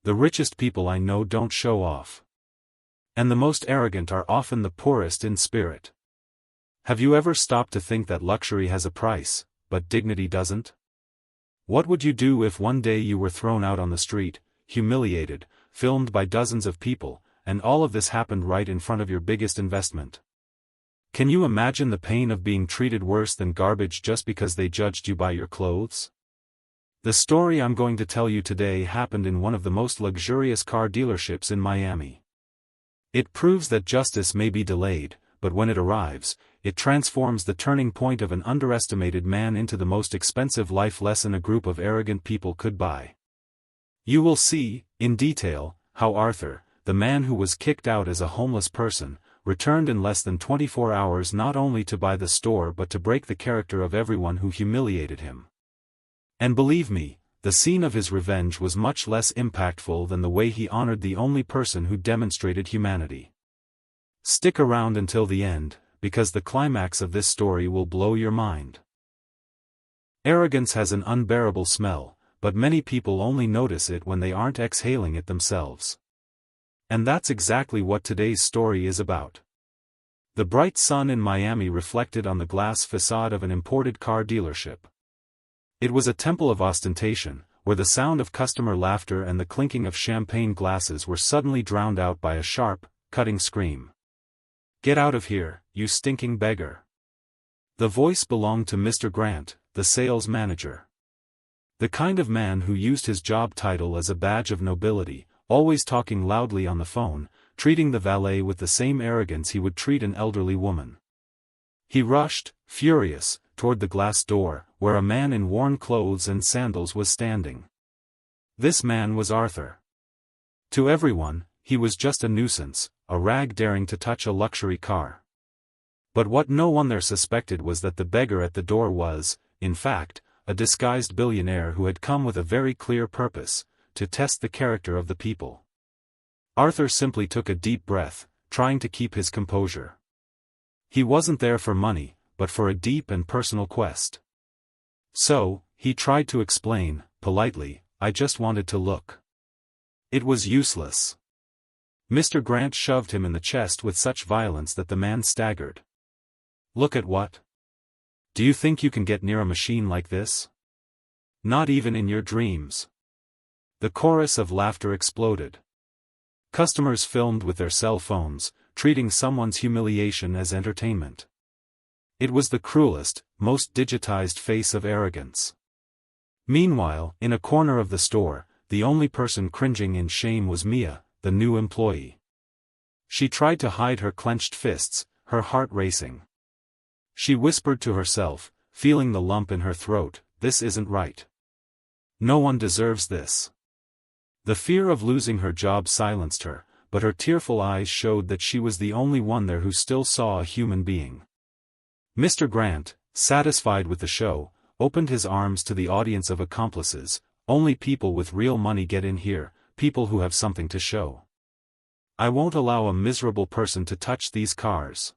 The richest people I know don't show off. And the most arrogant are often the poorest in spirit. Have you ever stopped to think that luxury has a price, but dignity doesn't? What would you do if one day you were thrown out on the street, humiliated, filmed by dozens of people, and all of this happened right in front of your biggest investment? Can you imagine the pain of being treated worse than garbage just because they judged you by your clothes? The story I'm going to tell you today happened in one of the most luxurious car dealerships in Miami. It proves that justice may be delayed, but when it arrives, it transforms the turning point of an underestimated man into the most expensive life lesson a group of arrogant people could buy. You will see, in detail, how Arthur, the man who was kicked out as a homeless person, returned in less than 24 hours not only to buy the store but to break the character of everyone who humiliated him. And believe me, the scene of his revenge was much less impactful than the way he honored the only person who demonstrated humanity. Stick around until the end, because the climax of this story will blow your mind. Arrogance has an unbearable smell, but many people only notice it when they aren't exhaling it themselves. And that's exactly what today's story is about. The bright sun in Miami reflected on the glass facade of an imported car dealership. It was a temple of ostentation, where the sound of customer laughter and the clinking of champagne glasses were suddenly drowned out by a sharp, cutting scream. "Get out of here, you stinking beggar." The voice belonged to Mr. Grant, the sales manager. The kind of man who used his job title as a badge of nobility, always talking loudly on the phone, treating the valet with the same arrogance he would treat an elderly woman. He rushed, furious, toward the glass door, where a man in worn clothes and sandals was standing. This man was Arthur. To everyone, he was just a nuisance, a rag daring to touch a luxury car. But what no one there suspected was that the beggar at the door was, in fact, a disguised billionaire who had come with a very clear purpose: to test the character of the people. Arthur simply took a deep breath, trying to keep his composure. He wasn't there for money, but for a deep and personal quest. So, he tried to explain, politely, "I just wanted to look." It was useless. Mr. Grant shoved him in the chest with such violence that the man staggered. "Look at what? Do you think you can get near a machine like this? Not even in your dreams." The chorus of laughter exploded. Customers filmed with their cell phones, treating someone's humiliation as entertainment. It was the cruelest, most digitized face of arrogance. Meanwhile, in a corner of the store, the only person cringing in shame was Mia, the new employee. She tried to hide her clenched fists, her heart racing. She whispered to herself, feeling the lump in her throat, "This isn't right. No one deserves this." The fear of losing her job silenced her, but her tearful eyes showed that she was the only one there who still saw a human being. Mr. Grant, satisfied with the show, opened his arms to the audience of accomplices. "Only people with real money get in here, people who have something to show. I won't allow a miserable person to touch these cars."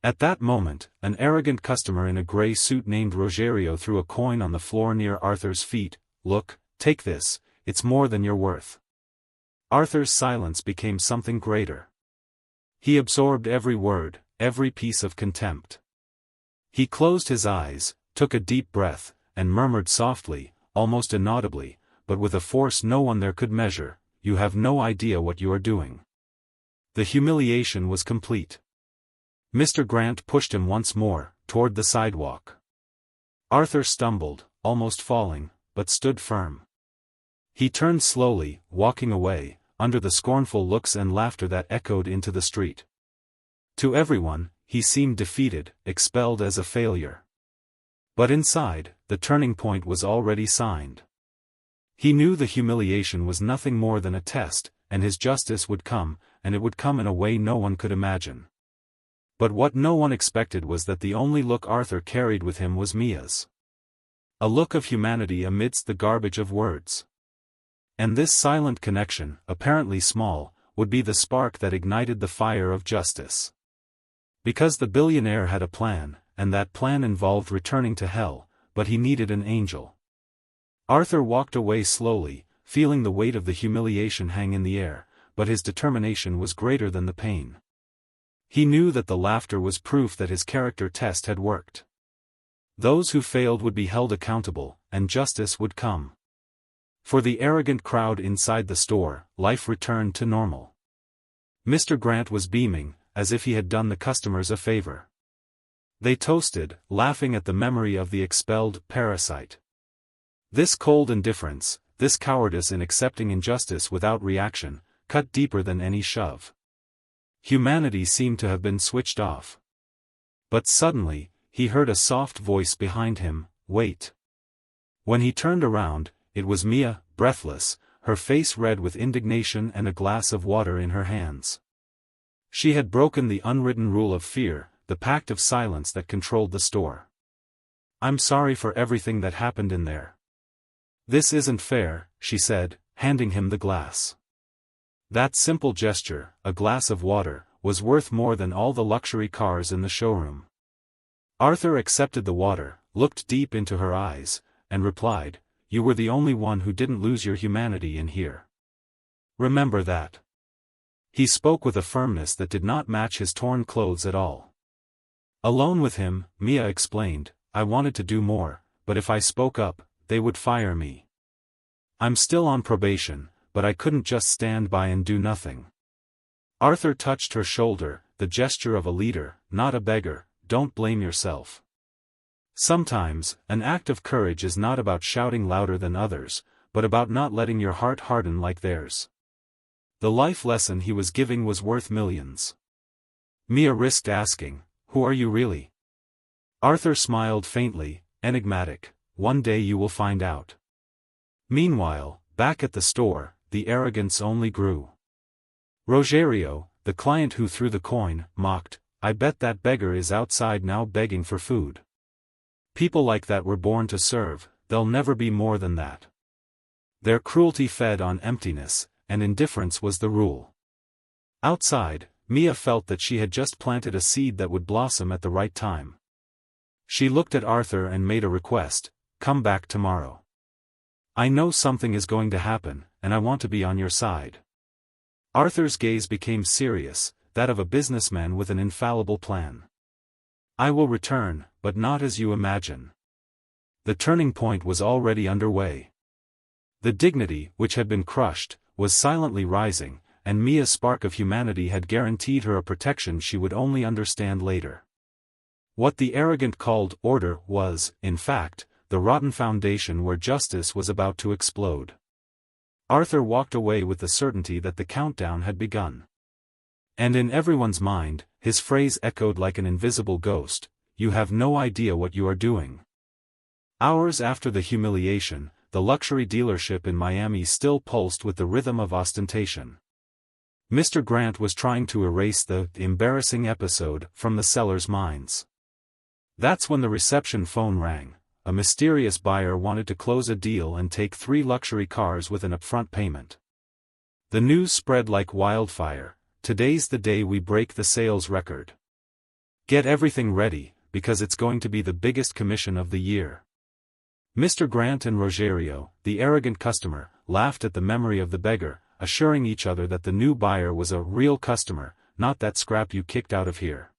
At that moment, an arrogant customer in a gray suit named Rogerio threw a coin on the floor near Arthur's feet. "Look, take this, it's more than you're worth." Arthur's silence became something greater. He absorbed every word, every piece of contempt. He closed his eyes, took a deep breath, and murmured softly, almost inaudibly, but with a force no one there could measure, "You have no idea what you are doing." The humiliation was complete. Mr. Grant pushed him once more, toward the sidewalk. Arthur stumbled, almost falling, but stood firm. He turned slowly, walking away, under the scornful looks and laughter that echoed into the street. To everyone, he seemed defeated, expelled as a failure. But inside, the turning point was already signed. He knew the humiliation was nothing more than a test, and his justice would come, and it would come in a way no one could imagine. But what no one expected was that the only look Arthur carried with him was Mia's. A look of humanity amidst the garbage of words. And this silent connection, apparently small, would be the spark that ignited the fire of justice. Because the billionaire had a plan, and that plan involved returning to hell, but he needed an angel. Arthur walked away slowly, feeling the weight of the humiliation hang in the air, but his determination was greater than the pain. He knew that the laughter was proof that his character test had worked. Those who failed would be held accountable, and justice would come. For the arrogant crowd inside the store, life returned to normal. Mr. Grant was beaming, as if he had done the customers a favor. They toasted, laughing at the memory of the expelled parasite. This cold indifference, this cowardice in accepting injustice without reaction, cut deeper than any shove. Humanity seemed to have been switched off. But suddenly, he heard a soft voice behind him, "Wait." When he turned around, it was Mia, breathless, her face red with indignation and a glass of water in her hands. She had broken the unwritten rule of fear, the pact of silence that controlled the store. "I'm sorry for everything that happened in there. This isn't fair," she said, handing him the glass. That simple gesture, a glass of water, was worth more than all the luxury cars in the showroom. Arthur accepted the water, looked deep into her eyes, and replied, "You were the only one who didn't lose your humanity in here. Remember that." He spoke with a firmness that did not match his torn clothes at all. Alone with him, Mia explained, "I wanted to do more, but if I spoke up, they would fire me. I'm still on probation, but I couldn't just stand by and do nothing." Arthur touched her shoulder, the gesture of a leader, not a beggar. "Don't blame yourself. Sometimes, an act of courage is not about shouting louder than others, but about not letting your heart harden like theirs." The life lesson he was giving was worth millions. Mia risked asking, "Who are you really?" Arthur smiled faintly, enigmatic, "One day you will find out." Meanwhile, back at the store, the arrogance only grew. Rogerio, the client who threw the coin, mocked, "I bet that beggar is outside now begging for food. People like that were born to serve, they'll never be more than that." Their cruelty fed on emptiness, and indifference was the rule. Outside, Mia felt that she had just planted a seed that would blossom at the right time. She looked at Arthur and made a request, "Come back tomorrow. I know something is going to happen, and I want to be on your side." Arthur's gaze became serious, that of a businessman with an infallible plan. "I will return, but not as you imagine." The turning point was already underway. The dignity, which had been crushed, was silently rising, and Mia's spark of humanity had guaranteed her a protection she would only understand later. What the arrogant called order was, in fact, the rotten foundation where justice was about to explode. Arthur walked away with the certainty that the countdown had begun. And in everyone's mind, his phrase echoed like an invisible ghost, "You have no idea what you are doing." Hours after the humiliation, the luxury dealership in Miami still pulsed with the rhythm of ostentation. Mr. Grant was trying to erase the embarrassing episode from the sellers' minds. That's when the reception phone rang. A mysterious buyer wanted to close a deal and take 3 luxury cars with an upfront payment. The news spread like wildfire. "Today's the day we break the sales record. Get everything ready, because it's going to be the biggest commission of the year." Mr. Grant and Rogerio, the arrogant customer, laughed at the memory of the beggar, assuring each other that the new buyer was a real customer, not that scrap you kicked out of here.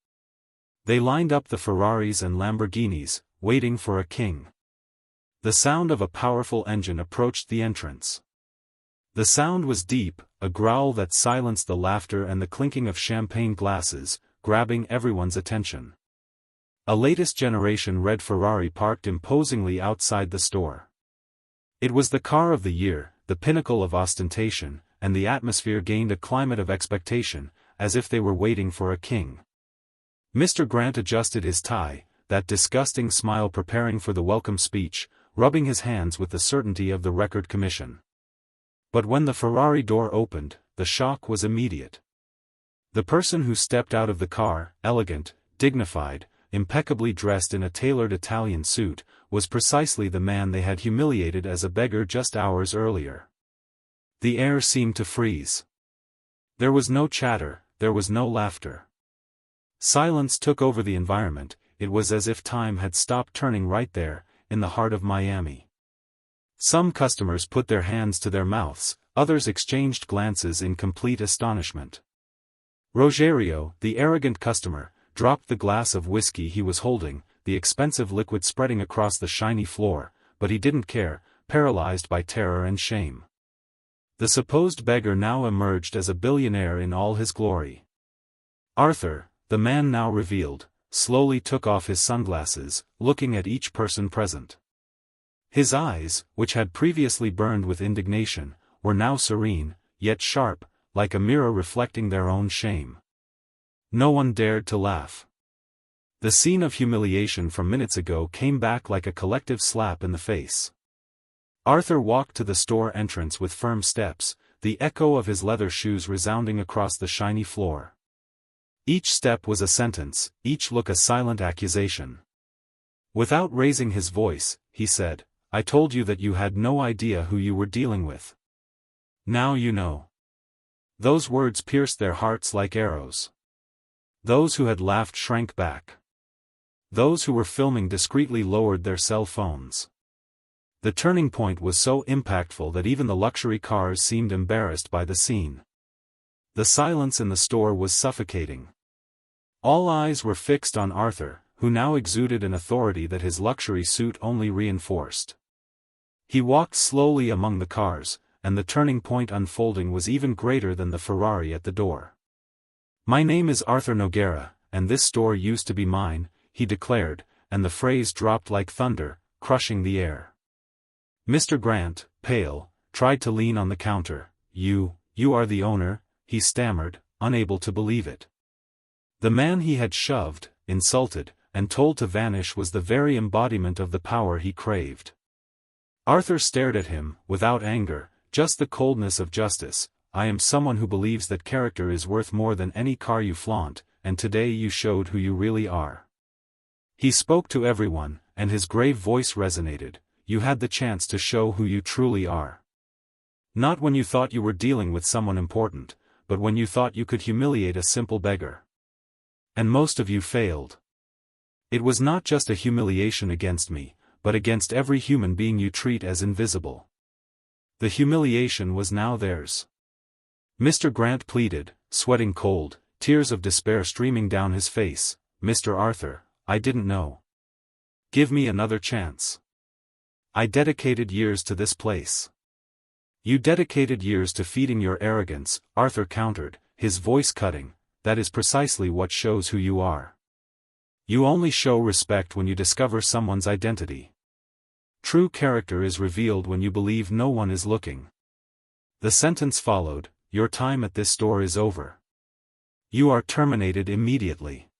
They lined up the Ferraris and Lamborghinis, waiting for a king. The sound of a powerful engine approached the entrance. The sound was deep, a growl that silenced the laughter and the clinking of champagne glasses, grabbing everyone's attention. A latest generation red Ferrari parked imposingly outside the store. It was the car of the year, the pinnacle of ostentation, and the atmosphere gained a climate of expectation, as if they were waiting for a king. Mr. Grant adjusted his tie, that disgusting smile preparing for the welcome speech, rubbing his hands with the certainty of the record commission. But when the Ferrari door opened, the shock was immediate. The person who stepped out of the car, elegant, dignified, impeccably dressed in a tailored Italian suit, was precisely the man they had humiliated as a beggar just hours earlier. The air seemed to freeze. There was no chatter, there was no laughter. Silence took over the environment. It was as if time had stopped turning right there, in the heart of Miami. Some customers put their hands to their mouths, others exchanged glances in complete astonishment. Rogerio, the arrogant customer, dropped the glass of whiskey he was holding, the expensive liquid spreading across the shiny floor, but he didn't care, paralyzed by terror and shame. The supposed beggar now emerged as a billionaire in all his glory. Arthur, the man now revealed, slowly took off his sunglasses, looking at each person present. His eyes, which had previously burned with indignation, were now serene, yet sharp, like a mirror reflecting their own shame. No one dared to laugh. The scene of humiliation from minutes ago came back like a collective slap in the face. Arthur walked to the store entrance with firm steps, the echo of his leather shoes resounding across the shiny floor. Each step was a sentence, each look a silent accusation. Without raising his voice, he said, "I told you that you had no idea who you were dealing with. Now you know." Those words pierced their hearts like arrows. Those who had laughed shrank back. Those who were filming discreetly lowered their cell phones. The turning point was so impactful that even the luxury cars seemed embarrassed by the scene. The silence in the store was suffocating. All eyes were fixed on Arthur, who now exuded an authority that his luxury suit only reinforced. He walked slowly among the cars, and the turning point unfolding was even greater than the Ferrari at the door. "My name is Arthur Noguera, and this store used to be mine," he declared, and the phrase dropped like thunder, crushing the air. Mr. Grant, pale, tried to lean on the counter. You are the owner," he stammered, unable to believe it. The man he had shoved, insulted, and told to vanish was the very embodiment of the power he craved. Arthur stared at him, without anger, just the coldness of justice. "I am someone who believes that character is worth more than any car you flaunt, and today you showed who you really are." He spoke to everyone, and his grave voice resonated. "You had the chance to show who you truly are. Not when you thought you were dealing with someone important, but when you thought you could humiliate a simple beggar. And most of you failed. It was not just a humiliation against me, but against every human being you treat as invisible." The humiliation was now theirs. Mr. Grant pleaded, sweating cold, tears of despair streaming down his face. "Mr. Arthur, I didn't know. Give me another chance. I dedicated years to this place." "You dedicated years to feeding your arrogance," Arthur countered, his voice cutting. "That is precisely what shows who you are. You only show respect when you discover someone's identity. True character is revealed when you believe no one is looking." The sentence followed, "Your time at this store is over. You are terminated immediately."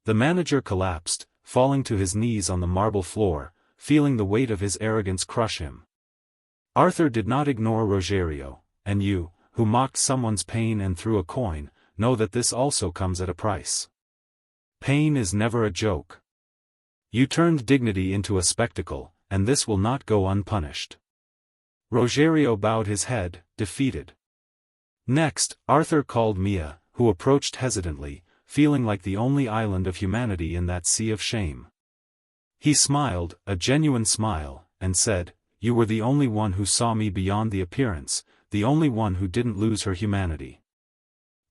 The manager collapsed, falling to his knees on the marble floor, feeling the weight of his arrogance crush him. Arthur did not ignore Rogerio. "And you, who mocked someone's pain and threw a coin, know that this also comes at a price. Pain is never a joke. You turned dignity into a spectacle, and this will not go unpunished." Rogerio bowed his head, defeated. Next, Arthur called Mia, who approached hesitantly, feeling like the only island of humanity in that sea of shame. He smiled, a genuine smile, and said, "You were the only one who saw me beyond the appearance, the only one who didn't lose her humanity.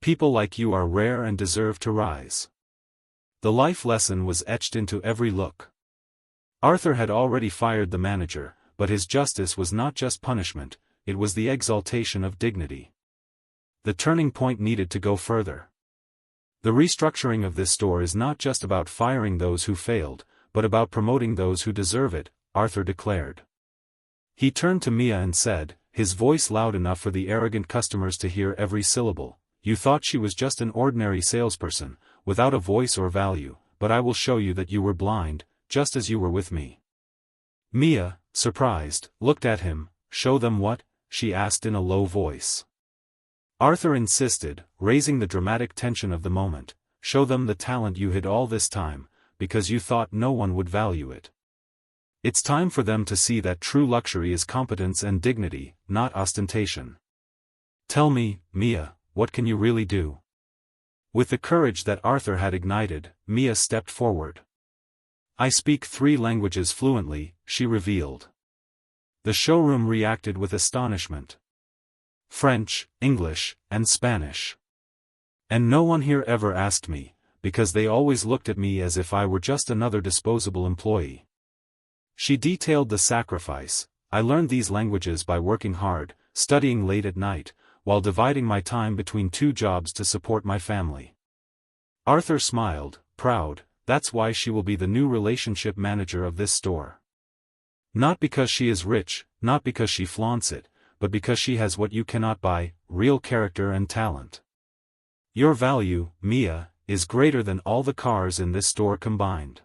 People like you are rare and deserve to rise." The life lesson was etched into every look. Arthur had already fired the manager, but his justice was not just punishment, it was the exaltation of dignity. The turning point needed to go further. The restructuring of this store is not just about firing those who failed, but about promoting those who deserve it, Arthur declared. He turned to Mia and said, his voice loud enough for the arrogant customers to hear every syllable, "You thought she was just an ordinary salesperson, without a voice or value, but I will show you that you were blind, just as you were with me." Mia, surprised, looked at him. "Show them what?" she asked in a low voice. Arthur insisted, raising the dramatic tension of the moment. "Show them the talent you hid all this time, because you thought no one would value it. It's time for them to see that true luxury is competence and dignity, not ostentation. Tell me, Mia, what can you really do?" With the courage that Arthur had ignited, Mia stepped forward. "I speak 3 languages fluently," she revealed. The showroom reacted with astonishment. French, English, and Spanish. And no one here ever asked me, because they always looked at me as if I were just another disposable employee. She detailed the sacrifice. I learned these languages by working hard, studying late at night, while dividing my time between 2 jobs to support my family. Arthur smiled, proud. That's why she will be the new relationship manager of this store. Not because she is rich, not because she flaunts it, but because she has what you cannot buy, real character and talent. Your value, Mia, is greater than all the cars in this store combined.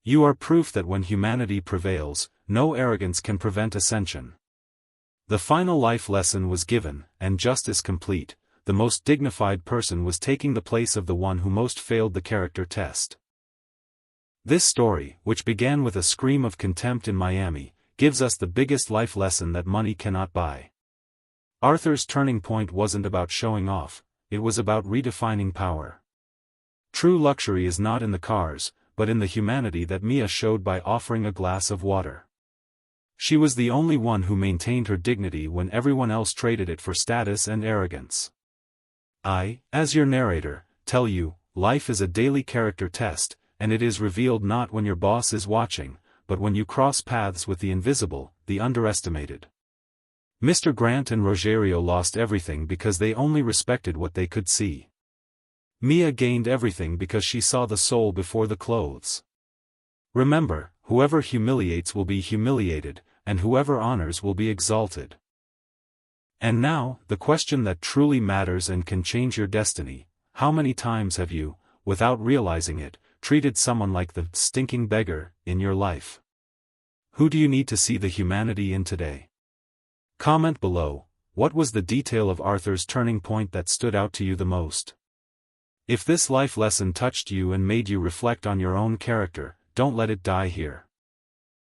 You are proof that when humanity prevails, no arrogance can prevent ascension. The final life lesson was given, and justice complete. The most dignified person was taking the place of the one who most failed the character test. This story, which began with a scream of contempt in Miami, gives us the biggest life lesson that money cannot buy. Arthur's turning point wasn't about showing off, it was about redefining power. True luxury is not in the cars, but in the humanity that Mia showed by offering a glass of water. She was the only one who maintained her dignity when everyone else traded it for status and arrogance. I, as your narrator, tell you, life is a daily character test, and it is revealed not when your boss is watching, but when you cross paths with the invisible, the underestimated. Mr. Grant and Rogerio lost everything because they only respected what they could see. Mia gained everything because she saw the soul before the clothes. Remember, whoever humiliates will be humiliated, and whoever honors will be exalted. And now, the question that truly matters and can change your destiny: how many times have you, without realizing it, treated someone like the stinking beggar in your life? Who do you need to see the humanity in today? Comment below, what was the detail of Arthur's turning point that stood out to you the most? If this life lesson touched you and made you reflect on your own character, don't let it die here.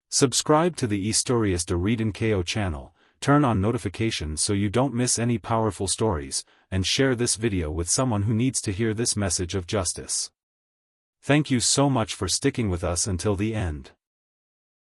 Subscribe to the Historias de Reading KO channel, turn on notifications so you don't miss any powerful stories, and share this video with someone who needs to hear this message of justice. Thank you so much for sticking with us until the end.